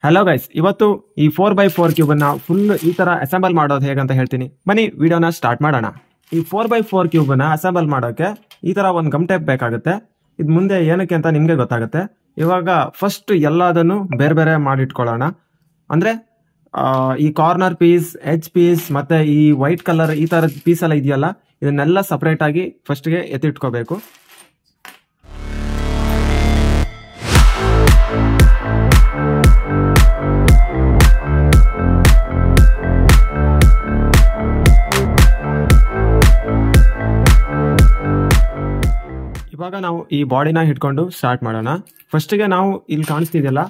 Hello guys, ಇವತ್ತು ಈ 4x4 cube ಅನ್ನ ಫುಲ್ ಈ ತರ ಅಸೆಂಬಲ್ ಮಾಡೋದು ಹೇಗಂತ ಹೇಳ್ತೀನಿ. ಬನ್ನಿ ವಿಡಿಯೋನ ಸ್ಟಾರ್ಟ್ ಮಾಡೋಣ. ಈ 4x4 ಕ್ಯೂಬ್ ಅನ್ನ ಅಸೆಂಬಲ್ ಮಾಡೋಕೆ ಈ ತರ ಒಂದು ಗಮ್ ಟೇಪ್ ಬೇಕಾಗುತ್ತೆ. ಇದು ಮುಂದೆ ಏನಕ್ಕೆ ಅಂತ ನಿಮ್ಗೆ ಗೊತ್ತಾಗುತ್ತೆ. ಇವಾಗ ಫಸ್ಟ್ ಎಲ್ಲದನ್ನು ಬೇರೆ ಬೇರೆ ಮಾಡಿಟ್ಕೊಳ್ಳೋಣ. ಅಂದ್ರೆ ಈ ಕಾರ್ನರ್ ಪೀಸ್, ಎಚ್ ಪೀಸ್ ಮತ್ತೆ ಈ ವೈಟ್ ಕಲರ್ ಈ ತರ ಪೀಸ್ ಎಲ್ಲ ಇದೆಯಲ್ಲ, ಇದನ್ನೆಲ್ಲ ಸಪರೇಟ್ ಆಗಿ ಫಸ್ಟ್ಗೆ ಎತ್ತಿಟ್ಕೋಬೇಕು. ಇವಾಗ ನಾವು ಈ ಬಾಡಿನ ಹಿಡ್ಕೊಂಡು ಸ್ಟಾರ್ಟ್ ಮಾಡೋಣ. ಫಸ್ಟ್ಗೆ ನಾವು ಇಲ್ಲಿ ಕಾಣಿಸ್ತಿದೆಯಲ್ಲ,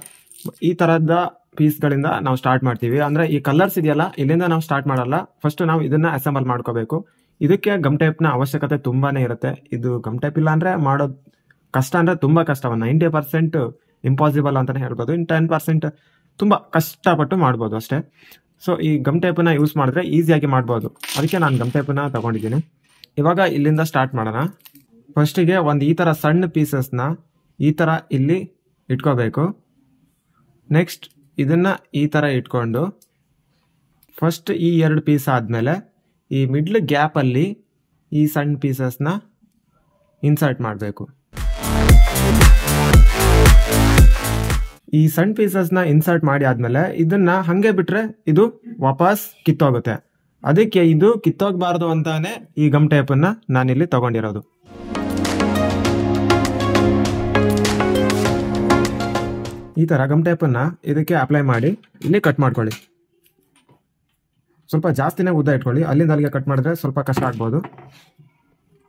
ಈ ತರಹದ ಪೀಸ್ಗಳಿಂದ ನಾವು ಸ್ಟಾರ್ಟ್ ಮಾಡ್ತೀವಿ. ಅಂದ್ರೆ ಈ ಕಲರ್ಸ್ ಇದೆಯಲ್ಲ, ಇಲ್ಲಿಂದ ನಾವು ಸ್ಟಾರ್ಟ್ ಮಾಡಲ್ಲ. ಫಸ್ಟ್ ನಾವು ಇದನ್ನ ಅಸೆಂಬಲ್ ಮಾಡ್ಕೋಬೇಕು. ಇದಕ್ಕೆ ಗಮ್ ಟೇಪ್ನ ಅವಶ್ಯಕತೆ ತುಂಬಾನೇ ಇರುತ್ತೆ. ಇದು ಗಮ್ ಟೇಪ್ ಇಲ್ಲ ಅಂದ್ರೆ ಮಾಡೋದು ಕಷ್ಟ, ಅಂದ್ರೆ ತುಂಬಾ ಕಷ್ಟ. 90% ಇಂಪಾಸಿಬಲ್ ಅಂತಾನೆ ಹೇಳ್ಬೋದು. ಇನ್ನು 10% ತುಂಬಾ ಕಷ್ಟಪಟ್ಟು ಮಾಡ್ಬೋದು ಅಷ್ಟೇ. ಸೊ ಈ ಗಮ್ ಟೇಪನ್ನ ಯೂಸ್ ಮಾಡಿದ್ರೆ ಈಸಿಯಾಗಿ ಮಾಡ್ಬೋದು. ಅದಕ್ಕೆ ನಾನು ಗಮ್ ಟೇಪನ್ನ ತಗೊಂಡಿದ್ದೀನಿ. ಇವಾಗ ಇಲ್ಲಿಂದ ಸ್ಟಾರ್ಟ್ ಮಾಡೋಣ. ಫಸ್ಟಿಗೆ ಒಂದು ಈ ತರ ಸಣ್ಣ ಪೀಸಸ್ನ ಈ ತರ ಇಲ್ಲಿ ಇಟ್ಕೋಬೇಕು. ನೆಕ್ಸ್ಟ್ ಇದನ್ನ ಈ ತರ ಇಟ್ಕೊಂಡು ಫಸ್ಟ್ ಈ 2 ಪೀಸ್ ಆದ್ಮೇಲೆ ಈ ಮಿಡ್ಲ್ ಗ್ಯಾಪ್ ಅಲ್ಲಿ ಈ ಸಣ್ಣ ಪೀಸಸ್ನ ಇನ್ಸರ್ಟ್ ಮಾಡಬೇಕು. ಈ ಸಣ್ಣ ಪೀಸಸ್ನ ಇನ್ಸರ್ಟ್ ಮಾಡಿ ಆದ್ಮೇಲೆ ಇದನ್ನ ಹಂಗೆ ಬಿಟ್ರೆ ಇದು ವಾಪಸ್ ಕಿತ್ತೋಗುತ್ತೆ. ಅದಕ್ಕೆ ಇದು ಕಿತ್ತೋಗ್ಬಾರ್ದು ಅಂತಾನೆ ಈ ಗಮ್ ಟೇಪನ್ನ ನಾನಿಲ್ಲಿ ತಗೊಂಡಿರೋದು. ಈ ತರ ಗಮ್ ಟೇಪನ್ನ ಇದಕ್ಕೆ ಅಪ್ಲೈ ಮಾಡಿ ಇಲ್ಲಿ ಕಟ್ ಮಾಡ್ಕೊಳ್ಳಿ. ಸ್ವಲ್ಪ ಜಾಸ್ತಿನೇ ಉದ್ದ ಇಟ್ಕೊಳ್ಳಿ. ಅಲ್ಲಿಂದ ಅಲ್ಲಿಗೆ ಕಟ್ ಮಾಡಿದ್ರೆ ಸ್ವಲ್ಪ ಕಷ್ಟ ಆಗ್ಬೋದು.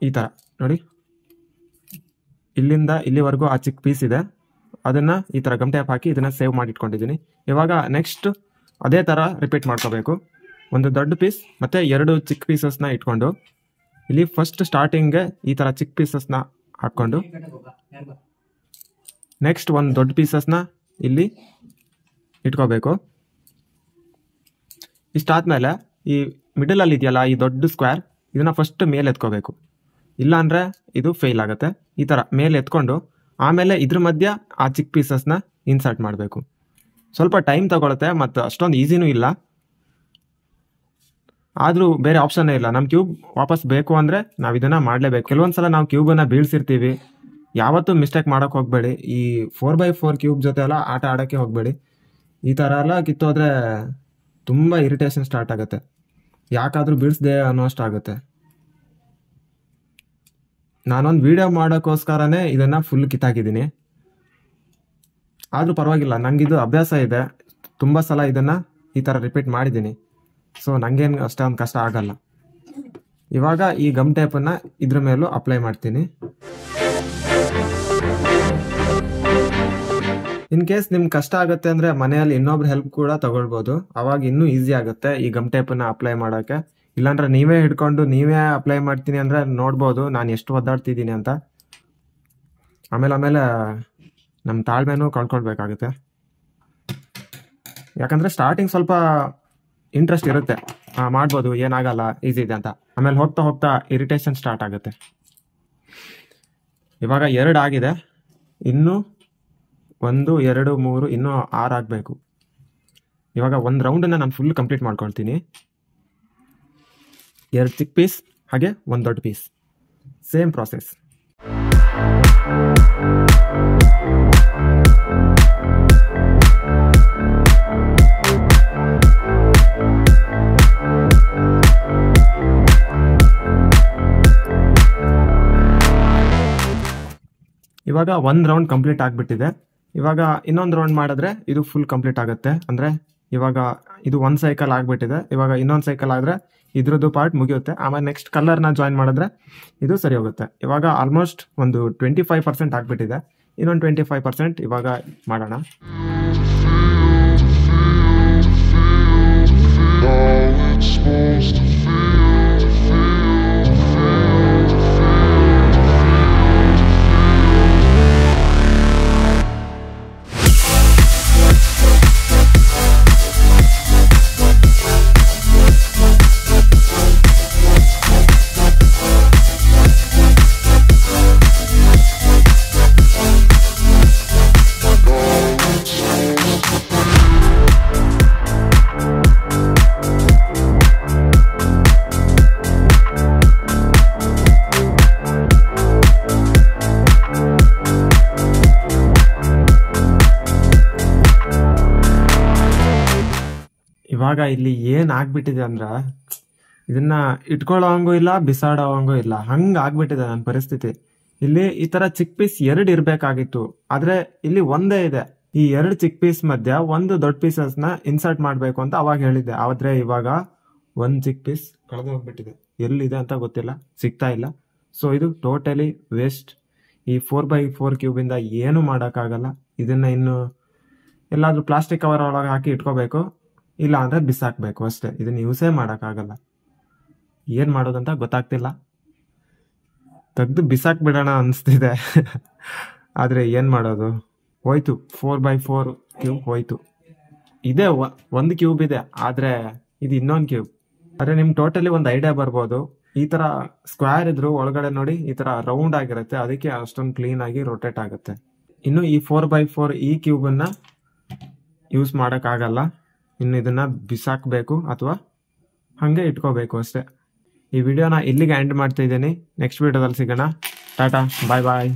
ಈ ತರ ನೋಡಿ, ಇಲ್ಲಿಂದ ಇಲ್ಲಿವರೆಗೂ ಆ ಚಿಕ್ಕ ಪೀಸ್ ಇದೆ, ಅದನ್ನ ಈ ತರ ಗಮ್ ಟೇಪ್ ಹಾಕಿ ಇದನ್ನ ಸೇವ್ ಮಾಡಿ ಇಟ್ಕೊಂಡಿದ್ದೀನಿ. ಇವಾಗ ನೆಕ್ಸ್ಟ್ ಅದೇ ತರ ರಿಪೀಟ್ ಮಾಡ್ಕೋಬೇಕು. ಒಂದು ದೊಡ್ಡ ಪೀಸ್ ಮತ್ತೆ 2 ಚಿಕ್ಕ ಪೀಸಸ್ನ ಇಟ್ಕೊಂಡು ಇಲ್ಲಿ ಫಸ್ಟ್ ಸ್ಟಾರ್ಟಿಂಗ್ಗೆ ಈ ತರ ಚಿಕ್ಕ ಪೀಸಸ್ನ ಹಾಕೊಂಡು ನೆಕ್ಸ್ಟ್ ಒಂದು ದೊಡ್ಡ ಪೀಸಸ್ನ ಇಲ್ಲಿ ಇಟ್ಕೋಬೇಕು. ಇಷ್ಟಾದ್ಮೇಲೆ ಈ ಮಿಡಲ್ ಅಲ್ಲಿ ಇದೆಯಲ್ಲ ಈ ದೊಡ್ಡ ಸ್ಕ್ವೇರ್, ಇದನ್ನ ಫಸ್ಟ್ ಮೇಲೆ ಎತ್ಕೋಬೇಕು. ಇಲ್ಲ ಅಂದ್ರೆ ಇದು ಫೇಲ್ ಆಗುತ್ತೆ. ಈ ತರ ಮೇಲೆ ಎತ್ಕೊಂಡು ಆಮೇಲೆ ಇದ್ರ ಮಧ್ಯ ಆ ಚಿಕ್ಕ ಪೀಸಸ್ನ ಇನ್ಸರ್ಟ್ ಮಾಡಬೇಕು. ಸ್ವಲ್ಪ ಟೈಮ್ ತಗೊಳುತ್ತೆ ಮತ್ತು ಅಷ್ಟೊಂದು ಈಸಿನೂ ಇಲ್ಲ. ಆದ್ರೂ ಬೇರೆ ಆಪ್ಷನ್ನೇ ಇಲ್ಲ. ನಮ್ಮ ಕ್ಯೂಬ್ ವಾಪಸ್ ಬೇಕು ಅಂದ್ರೆ ನಾವು ಇದನ್ನ ಮಾಡಲೇಬೇಕು. ಕೆಲವೊಂದ್ಸಲ ನಾವು ಕ್ಯೂಬನ್ನ ಬೀಳ್ಸಿರ್ತೀವಿ. ಯಾವತ್ತೂ ಮಿಸ್ಟೇಕ್ ಮಾಡೋಕೆ ಹೋಗಬೇಡಿ. ಈ 4x4 ಕ್ಯೂಬ್ ಜೊತೆ ಎಲ್ಲ ಆಟ ಆಡೋಕ್ಕೆ ಹೋಗಬೇಡಿ. ಈ ಥರ ಎಲ್ಲ ಕಿತ್ತೋದ್ರೆ ತುಂಬ ಇರಿಟೇಷನ್ ಸ್ಟಾರ್ಟ್ ಆಗುತ್ತೆ. ಯಾಕಾದರೂ ಬೀಳಿಸ್ದೆ ಅನ್ನೋಷ್ಟಾಗುತ್ತೆ. ನಾನೊಂದು ವಿಡಿಯೋ ಮಾಡೋಕ್ಕೋಸ್ಕರನೇ ಇದನ್ನು ಫುಲ್ ಕಿತ್ತಾಕಿದ್ದೀನಿ. ಆದರೂ ಪರವಾಗಿಲ್ಲ, ನನಗಿದು ಅಭ್ಯಾಸ ಇದೆ. ತುಂಬ ಸಲ ಇದನ್ನು ಈ ಥರ ರಿಪೀಟ್ ಮಾಡಿದ್ದೀನಿ. ಸೊ ನನಗೇನು ಅಷ್ಟೊಂದು ಕಷ್ಟ ಆಗಲ್ಲ. ಇವಾಗ ಈ ಗಮ್ ಟೇಪನ್ನು ಇದ್ರ ಮೇಲೂ ಅಪ್ಲೈ ಮಾಡ್ತೀನಿ. ಇನ್ ಕೇಸ್ ನಿಮ್ಗೆ ಕಷ್ಟ ಆಗುತ್ತೆ ಅಂದ್ರೆ ಮನೆಯಲ್ಲಿ ಇನ್ನೊಬ್ರು ಹೆಲ್ಪ್ ಕೂಡ ತಗೊಳ್ಬೋದು. ಅವಾಗ ಇನ್ನೂ ಈಸಿ ಆಗುತ್ತೆ ಈ ಗಮ್ ಟೇಪನ್ನ ಅಪ್ಲೈ ಮಾಡೋಕ್ಕೆ. ಇಲ್ಲಾಂದ್ರೆ ನೀವೇ ಹಿಡ್ಕೊಂಡು ನೀವೇ ಅಪ್ಲೈ ಮಾಡ್ತೀನಿ ಅಂದ್ರೆ ನೋಡ್ಬೋದು ನಾನು ಎಷ್ಟು ಒದ್ದಾಡ್ತಿದ್ದೀನಿ ಅಂತ. ಆಮೇಲೆ ನಮ್ಮ ತಾಳ್ಮೆನೂ ಕಳ್ಕೊಳ್ಬೇಕಾಗುತ್ತೆ. ಯಾಕಂದ್ರೆ ಸ್ಟಾರ್ಟಿಂಗ್ ಸ್ವಲ್ಪ ಇಂಟ್ರೆಸ್ಟ್ ಇರುತ್ತೆ, ಮಾಡ್ಬೋದು, ಏನಾಗಲ್ಲ, ಈಸಿ ಇದೆ ಅಂತ. ಆಮೇಲೆ ಹೋಗ್ತಾ ಹೋಗ್ತಾ ಇರಿಟೇಷನ್ ಸ್ಟಾರ್ಟ್ ಆಗುತ್ತೆ. ಇವಾಗ 2 ಆಗಿದೆ, ಇನ್ನೂ 1 2 3 ಇನ್ನೂ 6 ಆಗಬೇಕು. ಇವಾಗ ಒಂದು ರೌಂಡನ್ನು ನಾನು ಫುಲ್ ಕಂಪ್ಲೀಟ್ ಮಾಡ್ಕೊಳ್ತೀನಿ. 2 ಚಿಕ್ಕ ಪೀಸ್ ಹಾಗೆ 1 ದೊಡ್ಡ ಪೀಸ್, ಸೇಮ್ ಪ್ರಾಸೆಸ್. ಇವಾಗ 1 ರೌಂಡ್ ಕಂಪ್ಲೀಟ್ ಆಗಿಬಿಟ್ಟಿದೆ. ಇವಾಗ ಇನ್ನೊಂದು ರೌಂಡ್ ಮಾಡಿದ್ರೆ ಇದು ಫುಲ್ ಕಂಪ್ಲೀಟ್ ಆಗುತ್ತೆ. ಅಂದರೆ ಇವಾಗ ಇದು 1 ಸೈಕಲ್ ಆಗಿಬಿಟ್ಟಿದೆ. ಇವಾಗ ಇನ್ನೊಂದು ಸೈಕಲ್ ಆದರೆ ಇದ್ರದ್ದು ಪಾರ್ಟ್ ಮುಗಿಯುತ್ತೆ. ಆಮೇಲೆ ನೆಕ್ಸ್ಟ್ ಕಲರ್ನ ಜಾಯಿನ್ ಮಾಡಿದ್ರೆ ಇದು ಸರಿ ಹೋಗುತ್ತೆ. ಇವಾಗ ಆಲ್ಮೋಸ್ಟ್ ಒಂದು 25% ಆಗಿಬಿಟ್ಟಿದೆ. ಇನ್ನೊಂದು 25% ಇವಾಗ ಮಾಡೋಣ. ಇವಾಗ ಇಲ್ಲಿ ಏನ್ ಆಗ್ಬಿಟ್ಟಿದೆ ಅಂದ್ರ ಇದನ್ನ ಇಟ್ಕೊಳ್ಳೋ ಹಂಗೂ ಇಲ್ಲ ಬಿಸಾಡೋ ಹಂಗೂ ಇಲ್ಲ, ಹಂಗ ಆಗ್ಬಿಟ್ಟಿದೆ ನನ್ನ ಪರಿಸ್ಥಿತಿ. ಇಲ್ಲಿ ಈ ತರ ಚಿಕ್ ಪೀಸ್ 2 ಇರ್ಬೇಕಾಗಿತ್ತು, ಆದ್ರೆ ಇಲ್ಲಿ ಒಂದೇ ಇದೆ. ಈ 2 ಚಿಕ್ ಪೀಸ್ ಮಧ್ಯ ಒಂದು ದೊಡ್ಡ ಪೀಸಸ್ ನ ಇನ್ಸರ್ಟ್ ಮಾಡ್ಬೇಕು ಅಂತ ಅವಾಗ ಹೇಳಿದ್ದೆ. ಆದ್ರೆ ಇವಾಗ 1 ಚಿಕ್ ಪೀಸ್ ಕಳೆದು ಹೋಗ್ಬಿಟ್ಟಿದೆ, ಎಲ್ಲಿದೆ ಅಂತ ಗೊತ್ತಿಲ್ಲ, ಸಿಗ್ತಾ ಇಲ್ಲ. ಸೊ ಇದು ಟೋಟಲಿ ವೇಸ್ಟ್. ಈ 4x4 ಕ್ಯೂಬ್ ಇಂದ ಏನು ಮಾಡೋಕ್ಕಾಗಲ್ಲ. ಇದನ್ನ ಇನ್ನು ಎಲ್ಲಾದ್ರೂ ಪ್ಲಾಸ್ಟಿಕ್ ಕವರ್ ಒಳಗೆ ಹಾಕಿ ಇಟ್ಕೋಬೇಕು, ಇಲ್ಲ ಅಂದ್ರೆ ಬಿಸಾಕ್ಬೇಕು ಅಷ್ಟೇ. ಇದನ್ನ ಯೂಸೇ ಮಾಡೋಕ್ಕಾಗಲ್ಲ. ಏನ್ ಮಾಡೋದಂತ ಗೊತ್ತಾಗ್ತಿಲ್ಲ. ತೆಗ್ದು ಬಿಸಾಕ್ ಬಿಡೋಣ ಅನಿಸ್ತಿದೆ. ಆದ್ರೆ ಏನ್ ಮಾಡೋದು, ಹೋಯ್ತು. 4x4 ಕ್ಯೂಬ್ ಹೋಯ್ತು. ಇದೇ ಒಂದು ಕ್ಯೂಬ್ ಇದೆ, ಆದ್ರೆ ಇದು ಇನ್ನೊಂದು ಕ್ಯೂಬ್. ಆದ್ರೆ ನಿಮ್ಗೆ ಟೋಟಲಿ ಒಂದು ಐಡಿಯಾ ಬರ್ಬೋದು. ಈ ತರ ಸ್ಕ್ವೇರ್ ಇದ್ರು ಒಳಗಡೆ ನೋಡಿ ಈ ತರ ರೌಂಡ್ ಆಗಿರುತ್ತೆ, ಅದಕ್ಕೆ ಅಷ್ಟೊಂದು ಕ್ಲೀನ್ ಆಗಿ ರೊಟೇಟ್ ಆಗುತ್ತೆ. ಇನ್ನು ಈ 4x4 ಈ ಕ್ಯೂಬ್ ಅನ್ನ ಯೂಸ್ ಮಾಡಕ್ ಆಗಲ್ಲ. ಇನ್ನು ಇದನ್ನ ಬಿಸಾಕ್ಬೇಕು ಅಥವಾ ಹಂಗೆ ಇಟ್ಕೋಬೇಕು ಅಷ್ಟೇ. ಈ ವಿಡಿಯೋನ ಇಲ್ಲಿಗೆ ಎಂಡ್ ಮಾಡ್ತಾ ಇದ್ದೀನಿ. ನೆಕ್ಸ್ಟ್ ವಿಡಿಯೋದಲ್ಲಿ ಸಿಗೋಣ. ಟಾಟಾ, ಬಾಯ್ ಬಾಯ್.